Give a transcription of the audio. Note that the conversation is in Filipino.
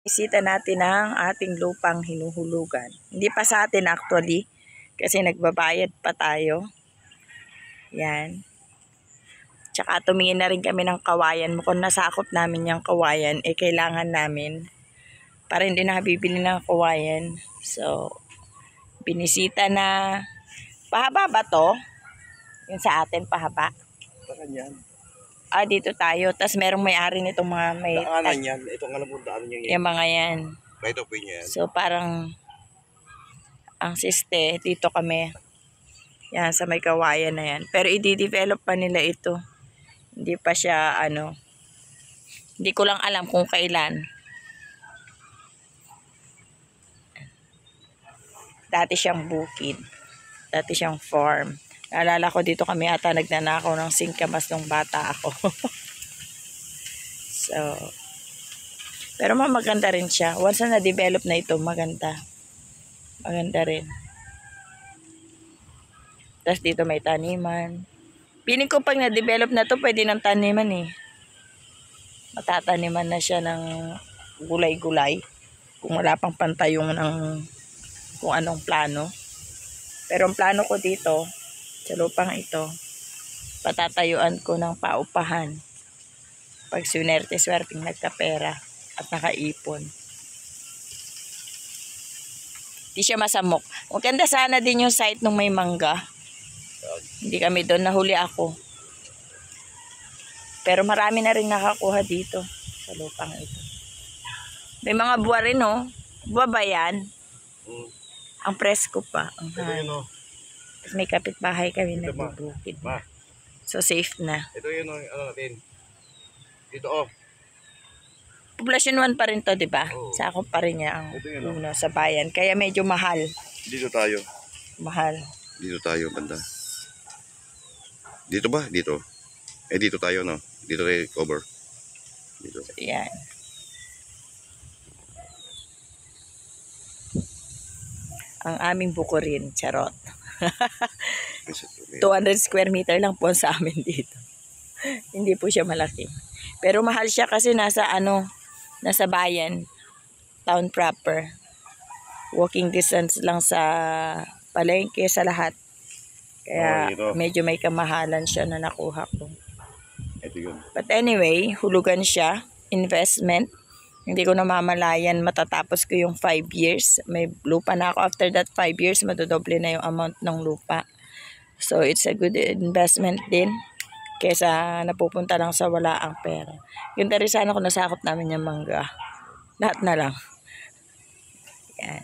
Isita natin ang ating lupang hinuhulugan. Hindi pa sa atin actually, kasi nagbabayad pa tayo. Yan. Tsaka tumingin na rin kami ng kawayan. Mukhang nasakop namin yung kawayan, kailangan namin para hindi na bibili ng kawayan. So, binisita na. Pahaba ba to? Yung sa atin, pahaba. Saan yan? Dito tayo. Tapos merong may-ari nitong mga may... Daanan yan. Ito nga lang po daanan yan. Yung mga yan. Right of way niya yan. So, parang ang siste, dito kami. Yan, sa may kawayan na yan. Pero i-develop pa nila ito. Hindi pa siya, hindi ko lang alam kung kailan. Dati siyang bukid. Dati siyang farm. Naalala ko dito kami ata nagnanakaw ng singkamas nung bata ako. So, pero maganda rin siya. Once na na-develop na ito, maganda. Maganda rin. Tapos dito may taniman. Piling ko pag na-develop na to, pwede ng taniman eh. Matataniman na siya ng gulay-gulay. Kung wala pang pantayong ng kung anong plano. Pero ang plano ko dito, sa lupang ito, patatayuan ko ng paupahan. Pag swerte-swerteng nagkapera at nakaipon. Di siya masamok. Maganda sana din yung site nung may mangga. Hindi kami doon, nahuli ako. Pero marami na rin nakakuha dito sa lupang ito. May mga buwa rin oh. Buwa ba yan? Ang presko pa. Ang hangin. May kapitbahay kami na bubukid. So safe na. Ito yun ano natin. Dito oh. Poblasyon 1 pa rin to, di ba? Oh. Sakop pa rin niya ang una sa bayan. Kaya medyo mahal. Dito tayo. Mahal. Dito tayo banda. Dito ba? Dito. Dito tayo no. Dito tayo cover. Dito. So, yan. Ang aming buko rin, charot. 200 square meter lang po sa amin dito. Hindi po siya malaki. Pero mahal siya kasi nasa bayan, town proper. Walking distance lang sa palengke, sa lahat. Kaya medyo may kamahalan siya na nakuha ko. Ito yun. But anyway, hulugan siya, investment. Hindi ko namamalayan matatapos ko yung 5 years. May lupa na ako. After that 5 years, madodoble na yung amount ng lupa. So, it's a good investment din. Kesa napupunta lang sa wala ang pera. Ganda rin sana kung nasakop namin yung mangga. Lahat na lang. Yan.